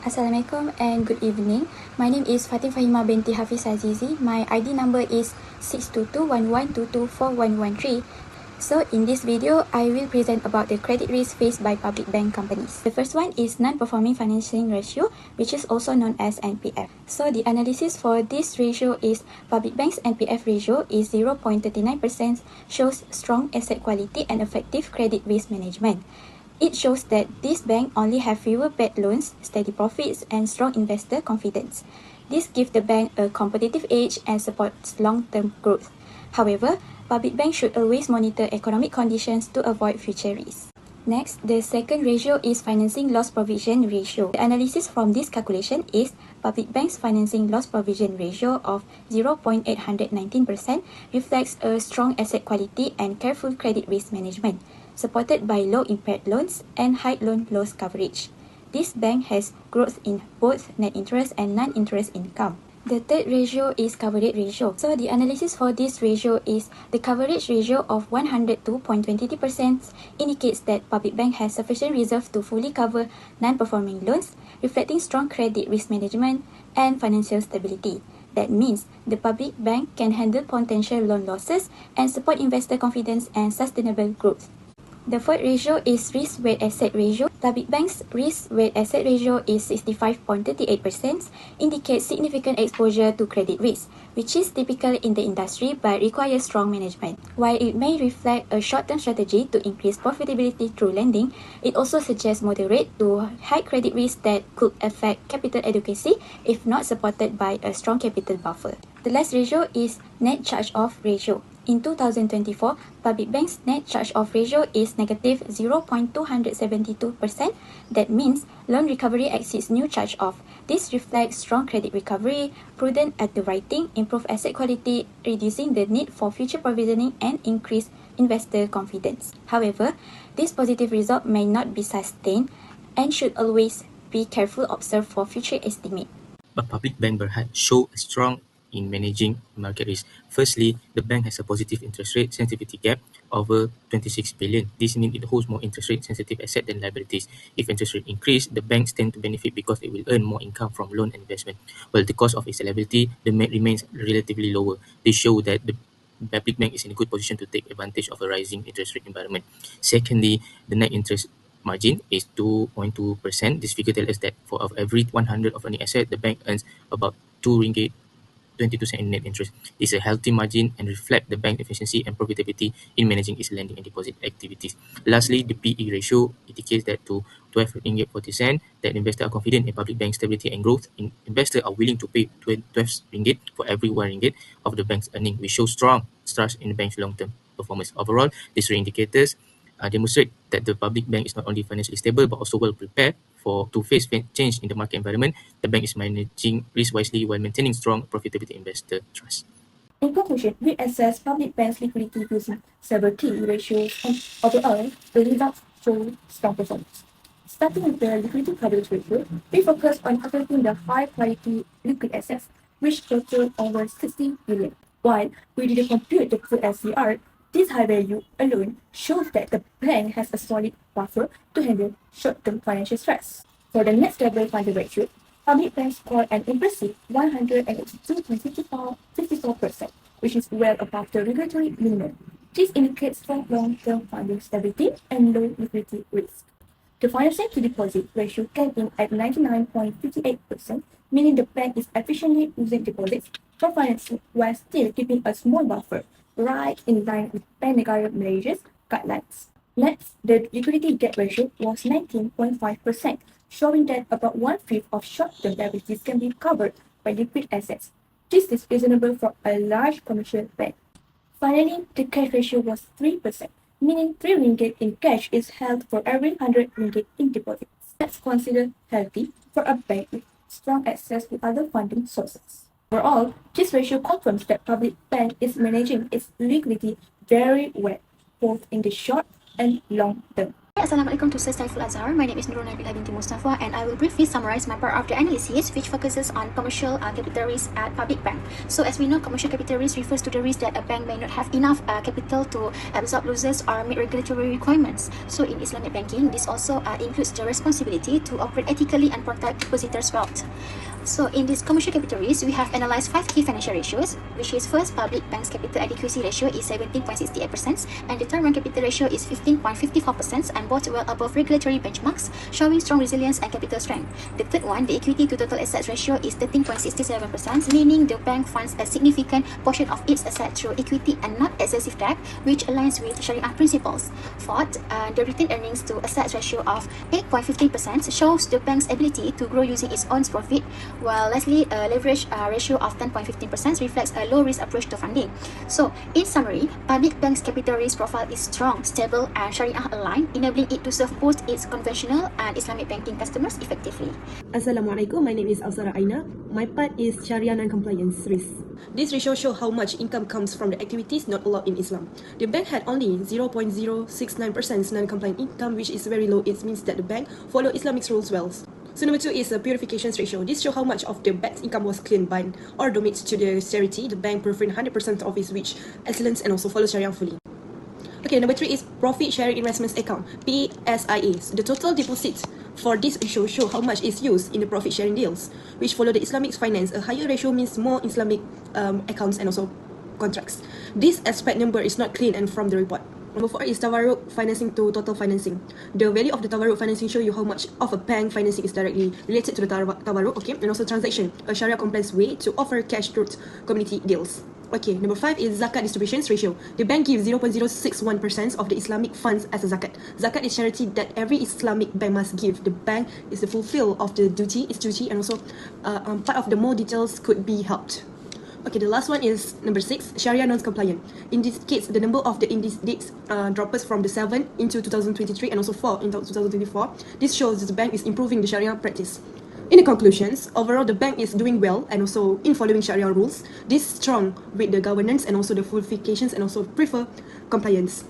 Assalamualaikum and good evening. My name is FAHEMA binti HAFIZ HAZIZI. My ID number is 62211224113. So in this video, I will present about the credit risk faced by public bank companies. The first one is non-performing financing ratio, which is also known as NPF. So the analysis for this ratio is public bank's NPF ratio is 0.39%, shows strong asset quality and effective credit risk management. It shows that this bank only have fewer bad loans, steady profits, and strong investor confidence. This gives the bank a competitive edge and supports long-term growth. However, public banks should always monitor economic conditions to avoid future risks. Next, the second ratio is financing loss provision ratio. The analysis from this calculation is public bank's financing loss provision ratio of 0.819% reflects a strong asset quality and careful credit risk management, supported by low impaired loans and high loan loss coverage. This bank has growth in both net interest and non-interest income. The third ratio is coverage ratio. So the analysis for this ratio is the coverage ratio of 102.23% indicates that public bank has sufficient reserve to fully cover non-performing loans, reflecting strong credit risk management and financial stability. That means the public bank can handle potential loan losses and support investor confidence and sustainable growth. The fourth ratio is risk-weighted asset ratio. Public bank's risk-weighted asset ratio is 65.38%, indicates significant exposure to credit risk, which is typical in the industry but requires strong management. While it may reflect a short-term strategy to increase profitability through lending, it also suggests moderate to high credit risk that could affect capital adequacy if not supported by a strong capital buffer. The last ratio is net charge-off ratio. In 2024, public bank's net charge-off ratio is negative 0.272%. That means loan recovery exceeds new charge-off. This reflects strong credit recovery, prudent underwriting, improved asset quality, reducing the need for future provisioning and increased investor confidence. However, this positive result may not be sustained and should always be carefully observed for future estimate. A public bank Berhad show a strong in managing market risk. Firstly, the bank has a positive interest rate sensitivity gap over 26 billion. This means it holds more interest rate sensitive asset than liabilities. If interest rate increase, the banks tend to benefit because it will earn more income from loan and investment, while the cost of its liability remains relatively lower. This shows that the public bank is in a good position to take advantage of a rising interest rate environment. Secondly, the net interest margin is 2.2%. This figure tells us that for every 100 of earning asset, the bank earns about 2 ringgit 22 cents in net interest. This is a healthy margin and reflect the bank efficiency and profitability in managing its lending and deposit activities. Lastly, the PE ratio indicates that to 12 ringgit 40 cents that investors are confident in public bank stability and growth. Investors are willing to pay 12 ringgit for every 1 ringgit of the bank's earning, which shows strong trust in the bank's long-term performance. Overall, these three indicators demonstrate that the public bank is not only financially stable but also well prepared to face change in the market environment. The bank is managing risk wisely while maintaining strong profitability investor trust. In conclusion, we assess public banks' liquidity using several key ratios, and overall, the results show strong performance. Starting with the liquidity coverage ratio, we focus on operating the high-quality liquid assets, which total over 60 billion. While we didn't compute the full LCR, this high value alone shows that the bank has a solid buffer to handle short-term financial stress. For the net stable funding ratio, public banks scored an impressive 182.54%, which is well above the regulatory minimum. This indicates strong long-term funding stability and low liquidity risk. The financing to deposit ratio came in at 99.58%, meaning the bank is efficiently using deposits for financing while still keeping a small buffer, right in line with Bank Negara Malaysia's guidelines. Next, the liquidity debt ratio was 19.5%, showing that about 1/5 of short-term liabilities can be covered by liquid assets. This is reasonable for a large commercial bank. Finally, the cash ratio was 3%, meaning 3 ringgit in cash is held for every 100 ringgit in deposits. That's considered healthy for a bank with strong access to other funding sources. Overall, this ratio confirms that public bank is managing its liquidity very well, both in the short and long term. Assalamualaikum to Saiful Azhar. My name is NURUL binti MUSTAFA, and I will briefly summarize my part of the analysis, which focuses on commercial capital risk at public bank. So as we know, commercial capital risk refers to the risk that a bank may not have enough capital to absorb losses or meet regulatory requirements. So in Islamic banking, this also includes the responsibility to operate ethically and protect depositors' wealth. So in this commercial capital risk, we have analyzed 5 key financial ratios, which is first, public bank's capital adequacy ratio is 17.68% and the Tier 1 capital ratio is 15.54%, and both well above regulatory benchmarks, showing strong resilience and capital strength. The third one, the equity to total assets ratio is 13.67%, meaning the bank funds a significant portion of its assets through equity and not excessive debt, which aligns with Sharia principles. Fourth, the retained earnings to assets ratio of 8.15% shows the bank's ability to grow using its own profit, while lastly, a leverage ratio of 10.15% reflects a low-risk approach to funding. So, in summary, public bank's capital risk profile is strong, stable, and Sharia-aligned, enabling it to serve both its conventional and Islamic banking customers effectively. Assalamualaikum, my name is AFSARA AINA. My part is Sharia non-compliance risk. This ratio shows how much income comes from the activities not allowed in Islam. The bank had only 0.069% non-compliant income, which is very low. It means that the bank follow Islamic rules well. So number 2 is the purification ratio. This shows how much of the bank's income was cleaned by or donated to the charity. The bank performed 100% of its which excellence and also follow Sharia fully. Okay, number 3 is profit sharing investments account, PSIA. The total deposits for this ratio show how much is used in the profit sharing deals, which follow the Islamic finance. A higher ratio means more Islamic accounts and also contracts. This aspect number is not clean and from the report. Number 4 is tawarruk financing to total financing. The value of the tawarruk financing show you how much of a bank financing is directly related to the tawarruk, okay, and also transaction, a Sharia compliance way to offer cash through community deals. Okay, number 5 is zakat distributions ratio. The bank gives 0.061% of the Islamic funds as a zakat. Zakat is charity that every Islamic bank must give. The bank is the fulfill of the duty, its duty, and also part of the more details could be helped. Okay, the last one is number 6, Sharia non-compliant. In this case, the number of the indices drops from the 7 into 2023 and also 4 in 2024. This shows that the bank is improving the Sharia practice. In the conclusions, overall the bank is doing well and also in following Sharia rules. This strong with the governance and also the qualifications and also prefer compliance.